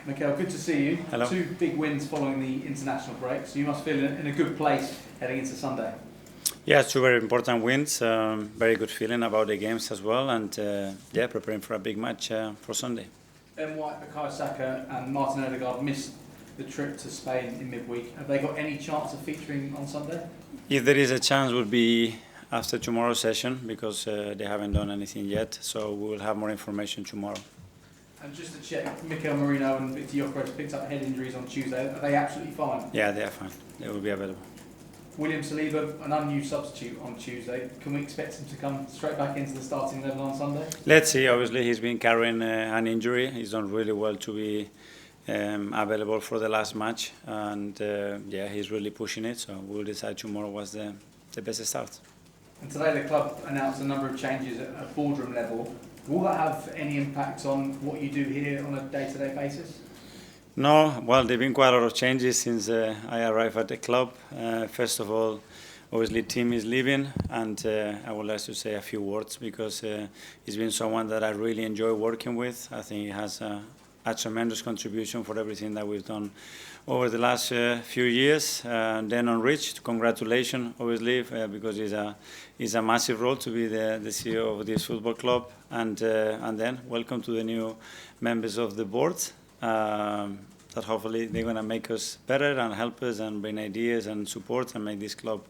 Mikel, good to see you. Hello. 2 big wins following the international break, so you must feel in a good place heading into Sunday. Yeah, 2 very important wins. Very good feeling about the games as well, and preparing for a big match for Sunday. Ben White, Bukayo Saka and Martin Odegaard missed the trip to Spain in midweek. Have they got any chance of featuring on Sunday? If there is a chance, would be after tomorrow's session, because they haven't done anything yet, so we will have more information tomorrow. And just to check, Mikel Merino and Victor Gyökeres picked up head injuries on Tuesday. Are they absolutely fine? Yeah, they are fine. They will be available. William Saliba, an unused substitute on Tuesday. Can we expect him to come straight back into the starting 11 on Sunday? Let's see. Obviously, he's been carrying an injury. He's done really well to be available for the last match, and he's really pushing it. So we'll decide tomorrow what's the best start. And today the club announced a number of changes at boardroom level. Will that have any impact on what you do here on a day-to-day basis? No, well, there have been quite a lot of changes since I arrived at the club. First of all, obviously, Tim is leaving, and I would like to say a few words because he's been someone that I really enjoy working with. I think he has a tremendous contribution for everything that we've done over the last few years. Then on Rich, congratulations, obviously, because it's a massive role to be the CEO of this football club. And then welcome to the new members of the board. That hopefully they're going to make us better and help us and bring ideas and support and make this club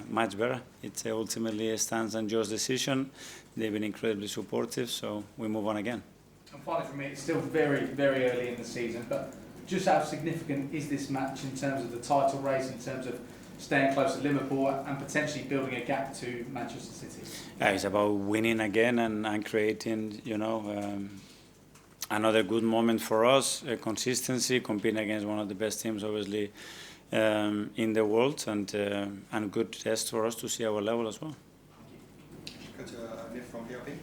much better. It's ultimately Stan's and Joe's decision. They've been incredibly supportive, so we move on again. And finally for me, it's still very, very early in the season, but just how significant is this match in terms of the title race, in terms of staying close to Liverpool and potentially building a gap to Manchester City? Yeah, it's about winning again and creating, another good moment for us, consistency, competing against one of the best teams, obviously, in the world, and good test for us to see our level as well. Go to Leah from PRP.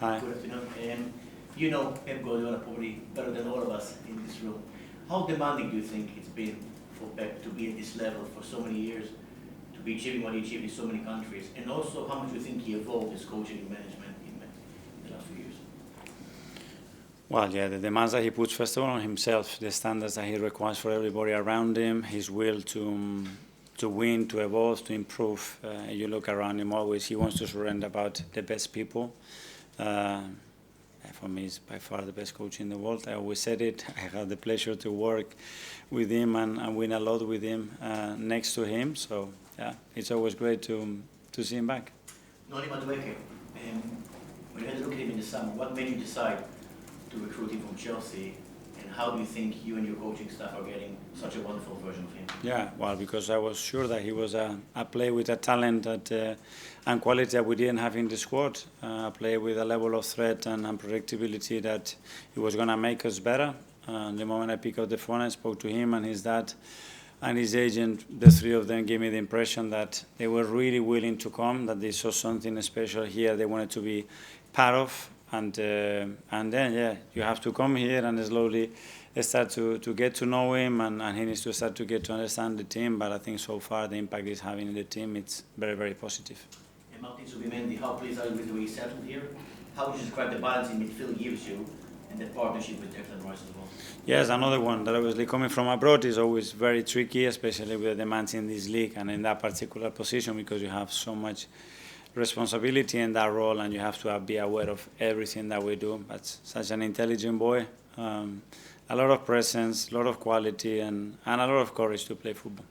Hi. Good afternoon. You know Pep Guardiola probably better than all of us in this room. How demanding do you think it's been for Pep to be at this level for so many years, to be achieving what he achieved in so many countries, and also how much do you think he evolved his coaching and management in the last few years? Well, yeah, the demands that he puts first of all on himself, the standards that he requires for everybody around him, his will to win, to evolve, to improve. You look around him always, he wants to surrender about the best people. For me, he's by far the best coach in the world. I always said it. I had the pleasure to work with him and win a lot with him next to him. So, yeah, it's always great to see him back. Noni Madueke, when you had to look at him in the summer, what made you decide to recruit him from Chelsea, and how do you think you and your coaching staff are getting such a wonderful version of him? Yeah, well, because I was sure that he was a player with a talent and quality that we didn't have in the squad, a player with a level of threat and unpredictability that he was going to make us better. The moment I picked up the phone, I spoke to him and his dad and his agent. The 3 of them gave me the impression that they were really willing to come, that they saw something special here they wanted to be part of. And then, yeah, you have to come here and slowly start to get to know him, and he needs to start to get to understand the team. But I think so far the impact he's having in the team, it's very, very positive. And Martin Zubimendi, how pleased are you with the way he settled here? How would you describe the balance in midfield gives you, and the partnership with Declan Rice as well? Yes, another one that obviously coming from abroad is always very tricky, especially with the demands in this league and in that particular position, because you have so much responsibility in that role, and you have to be aware of everything that we do. But such an intelligent boy, a lot of presence, a lot of quality, and a lot of courage to play football.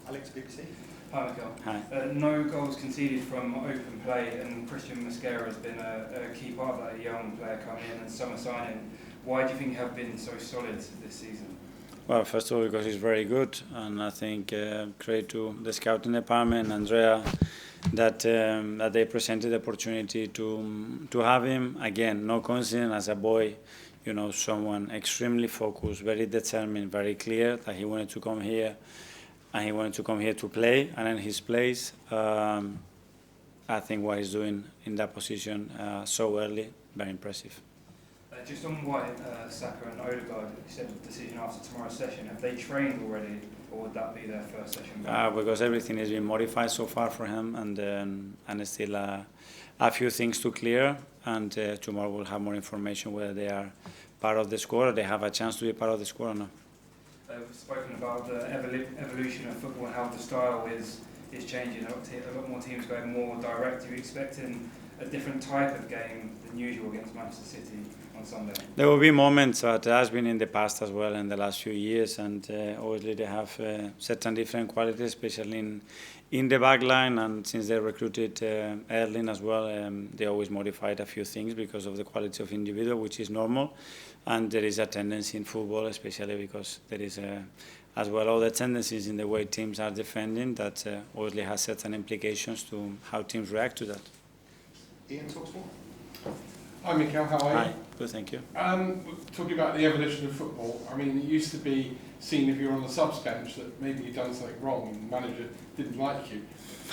Alex, BBC. Hi, Mikel. Hi. No goals conceded from open play, and Christian Mosquera has been a key part of that, a young player coming in and summer signing. Why do you think you have been so solid this season? Well, first of all, because he's very good, and I think credit to the scouting department, Andrea, that they presented the opportunity to have him. Again, no coincidence, as a boy, someone extremely focused, very determined, very clear that he wanted to come here, and he wanted to come here to play, and in his place, I think what he's doing in that position so early, very impressive. Just on White, Saka and Odegaard, you said the decision after tomorrow's session. Have they trained already, or would that be their first session back? Because everything has been modified so far for him, and still a few things to clear, and tomorrow we'll have more information whether they are part of the squad, or they have a chance to be part of the squad or not. We've spoken about the evolution of football and how the style is changing. A lot more teams going more direct. Are you expecting a different type of game than usual against Manchester City on Sunday? There will be moments, but it has been in the past as well in the last few years, and obviously they have certain different qualities, especially in the back line, and since they recruited Erling as well, they always modified a few things because of the quality of individual, which is normal, and there is a tendency in football, especially because there is as well all the tendencies in the way teams are defending that obviously has certain implications to how teams react to that. Ian, TalkSport. Hi Mikel, how are you? Hi, good, thank you. Talking about the evolution of football, I mean, it used to be seen if you were on the subs bench that maybe you'd done something wrong and the manager didn't like you.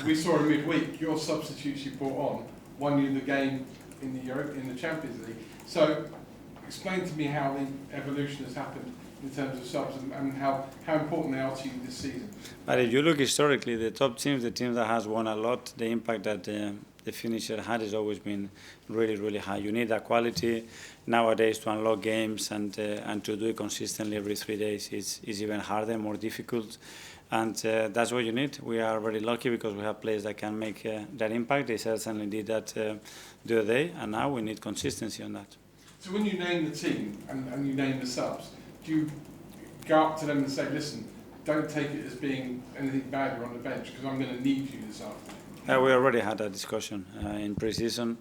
We saw in midweek your substitutes you brought on won you the game in the Champions League. So, explain to me how the evolution has happened in terms of subs and how important they are to you this season. But if you look historically, the top teams, the teams that has won a lot, the impact that the finisher had has always been really, really high. You need that quality nowadays to unlock games and to do it consistently every 3 days is even harder, more difficult. And that's what you need. We are very lucky because we have players that can make that impact. They certainly did that the other day, and now we need consistency on that. So when you name the team and you name the subs, do you go up to them and say, listen, don't take it as being anything bad, you're on the bench, because I'm going to need you this afternoon? We already had a discussion in pre-season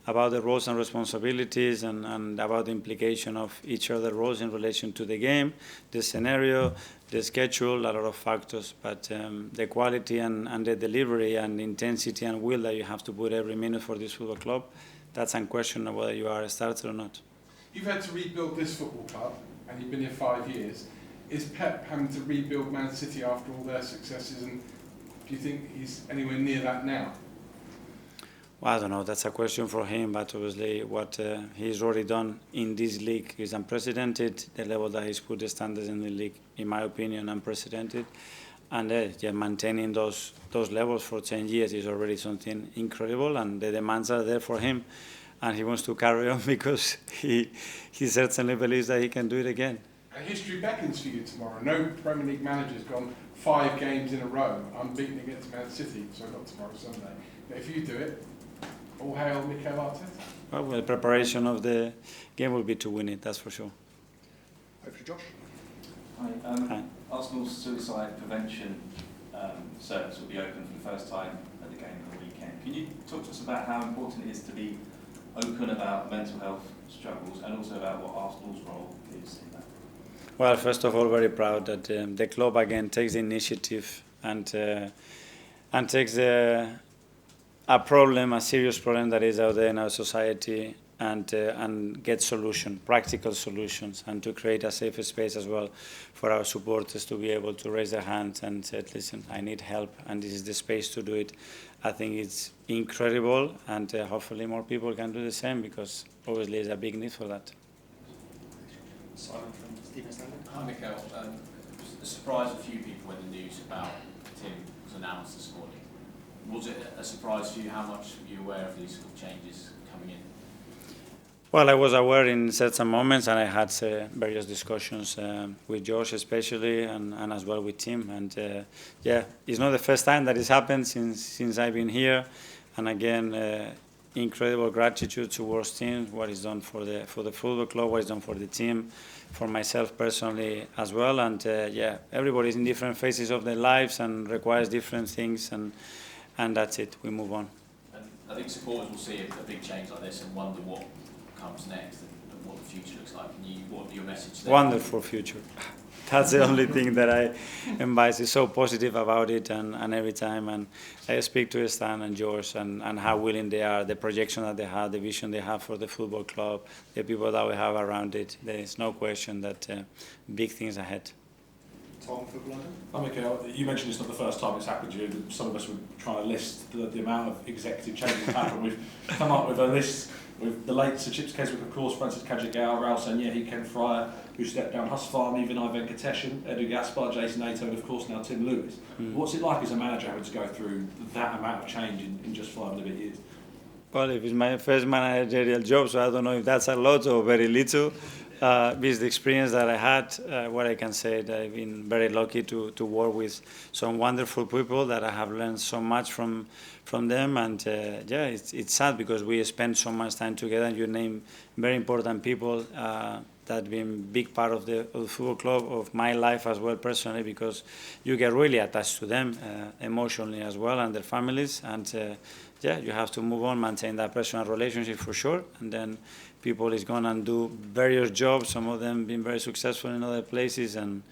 about the roles and responsibilities and about the implication of each other roles in relation to the game, the scenario, the schedule, a lot of factors. But the quality and the delivery and the intensity and will that you have to put every minute for this football club, that's unquestionable whether you are a starter or not. You've had to rebuild this football club, and you've been here 5 years. Is Pep having to rebuild Man City after all their successes, and do you think he's anywhere near that now? Well, I don't know, that's a question for him, but obviously what he's already done in this league is unprecedented. The level that he's put the standards in the league, in my opinion, unprecedented. And maintaining those levels for 10 years is already something incredible, and the demands are there for him. And he wants to carry on because he certainly believes that he can do it again. And history beckons for you tomorrow. No Premier League manager's gone 5 games in a row unbeaten against Man City, so not tomorrow, Sunday. But if you do it, all hail Mikel Arteta. Well, the preparation of the game will be to win it, that's for sure. Over to Josh. Hi. Hi. Arsenal's suicide prevention service will be open for the first time at the game of the weekend. Can you talk to us about how important it is to be open about mental health struggles and also about what Arsenal's role is in that? Well, first of all, very proud that the club again takes the initiative and takes a problem, a serious problem that is out there in our society, and get practical solutions, and to create a safer space as well for our supporters to be able to raise their hands and say, listen, I need help, and this is the space to do it. I think it's incredible, and hopefully more people can do the same, because obviously there's a big need for that. Simon from Stephen Standard. Hi Mikel, it surprised a few people when the news about Tim was announced this morning. Was it a surprise for you? How much were you aware of these sort of changes coming in? Well, I was aware in certain moments, and I had various discussions with George especially, and as well with Tim. And it's not the first time that it's happened since I've been here. And again, incredible gratitude towards Tim, what he's done for the football club, what he's done for the team, for myself personally as well. And everybody's in different phases of their lives and requires different things, and that's it. We move on. And I think supporters will see a big change like this and wonder what comes next and what the future looks like. What would be your message there? Wonderful future. That's the only thing that I embrace. Is so positive about it, and every time, and I speak to Stan and George and how willing they are, the projection that they have, the vision they have for the football club, the people that we have around it. There is no question that big things ahead. Tom for London. Hi Mikel, you mentioned it's not the first time it's happened to you. Some of us were trying to list the amount of executive changes that happened. We've come up with a list with the late Sir Chips Keswick, of course, Francis Kajagawa, Raul Sanyehi, Ken Fryer, who stepped down, Huss Farm, even Ivan Kateshin, Edu Gaspar, Jason Nato, and of course now Tim Lewis. What's it like as a manager having to go through that amount of change in just 5 and a bit years? Well, if it's my first managerial job, so I don't know if that's a lot or very little. with the experience that I had, what I can say that I've been very lucky to work with some wonderful people that I have learned so much from them. And yeah, it's sad because we spend so much time together. And you name very important people that have been big part of the football club, of my life as well personally, because you get really attached to them emotionally as well, and their families. And yeah, you have to move on, maintain that personal relationship for sure. And then people is going and do various jobs, some of them being very successful in other places, and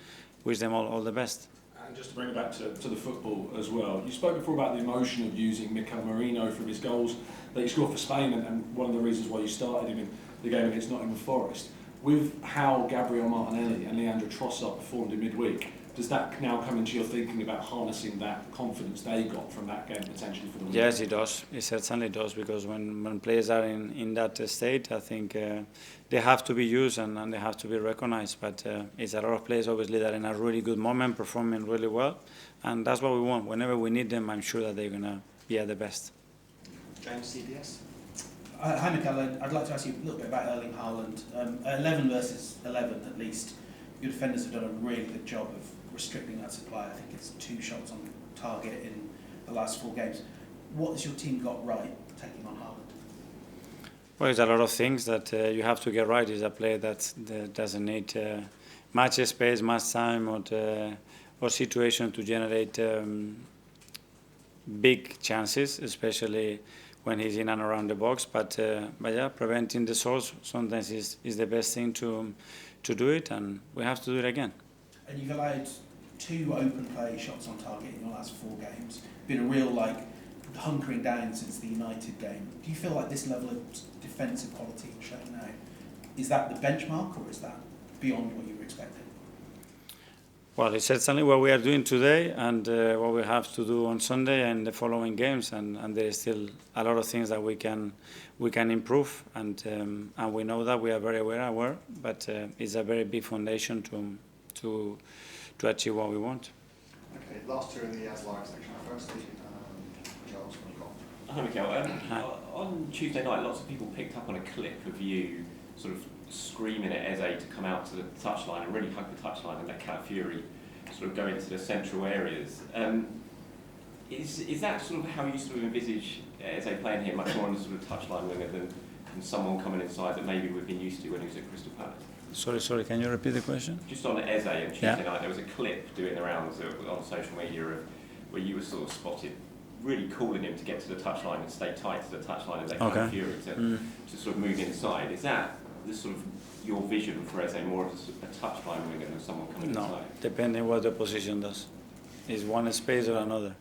wish them all the best. And just to bring it back to the football as well, you spoke before about the emotion of using Mikel Merino from his goals that he scored for Spain, and one of the reasons why you started him in the game against Nottingham Forest. With how Gabriel Martinelli and Leandro Trossard performed in midweek, does that now come into your thinking about harnessing that confidence they got from that game potentially for the win? Yes, it does. It certainly does, because when players are in that state, I think they have to be used and they have to be recognized. But it's a lot of players, obviously, that are in a really good moment, performing really well. And that's what we want. Whenever we need them, I'm sure that they're going to be at the best. James, CBS. Hi Mikel, I'd like to ask you a little bit about Erling Haaland. 11 versus 11 at least. Your defenders have done a really good job of restricting that supply. I think it's 2 shots on target in the last 4 games. What has your team got right taking on Haaland? Well, it's a lot of things that you have to get right. He's a player that doesn't need much space, much time, or situation to generate big chances, especially when he's in and around the box. But yeah, preventing the source sometimes is the best thing to do it, and we have to do it again. And you've allowed 2 open play shots on target in your last 4 games. Been a real hunkering down since the United game. Do you feel like this level of defensive quality you're showing now, is that the benchmark or is that beyond what you were expecting? Well, it's certainly what we are doing today and what we have to do on Sunday and the following games, and there is still a lot of things that we can improve, and we know that, we are very aware, but it's a very big foundation to achieve what we want. Okay, last 2 in the As Live section. Firstly, Charles from Cop. Hi Mikel. On Tuesday night, lots of people picked up on a clip of you sort of screaming at Eze to come out to the touchline and really hug the touchline and let Calafiori sort of go into the central areas. Is that sort of how you sort of envisage Eze playing here, much more on the sort of touchline winger than someone coming inside that maybe we've been used to when he was at Crystal Palace? Sorry, can you repeat the question? Just on Eze on Tuesday night, there was a clip doing the rounds on social media of where you were sort of spotted really calling him to get to the touchline and stay tight to the touchline and let Calafiori to sort of move inside. Is that the sort of your vision for Eze, more of a touchline winger than someone coming inside? No, depending what the position does. Is one space or another?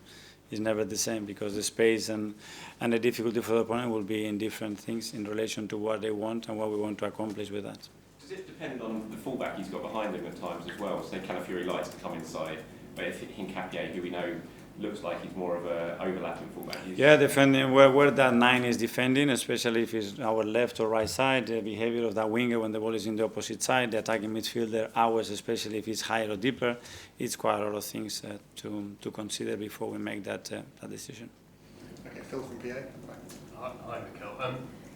It's never the same, because the space and the difficulty for the opponent will be in different things in relation to what they want and what we want to accomplish with that. Does it depend on the fullback he's got behind him at times as well? Say Calafiori likes to come inside, but if Hincapié, who we know looks like he's more of an overlapping fullback. Yeah, defending where that 9 is defending, especially if it's our left or right side, the behavior of that winger when the ball is in the opposite side, the attacking midfielder, ours, especially if it's higher or deeper, it's quite a lot of things to consider before we make that decision. Okay, Phil from PA. Hi Mikel.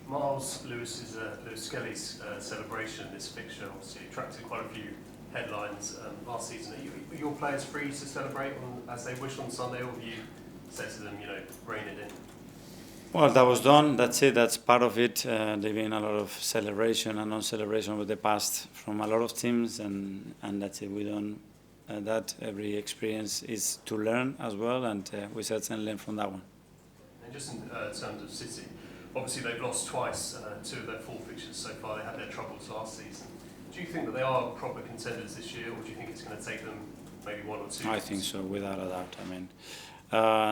Miles Lewis Skelly's celebration in this fixture obviously attracted quite a few headlines last season. Are your players free to celebrate as they wish on Sunday, or have you said to them, rein it in? Well, that was done. That's it. That's part of it. There's been a lot of celebration and non-celebration over the past from a lot of teams, and that's it. We don't that. Every experience is to learn as well, and we certainly learn from that one. And just in terms of City, obviously they've lost twice, 2 of their 4 fixtures so far. They had their troubles last season. Do you think that they are proper contenders this year, or do you think it's going to take them maybe 1 or 2 I think so, without a doubt. I mean,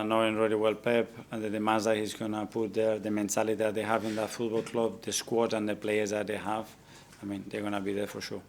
knowing really well Pep and the demands that he's going to put there, the mentality that they have in that football club, the squad and the players that they have, I mean, they're going to be there for sure.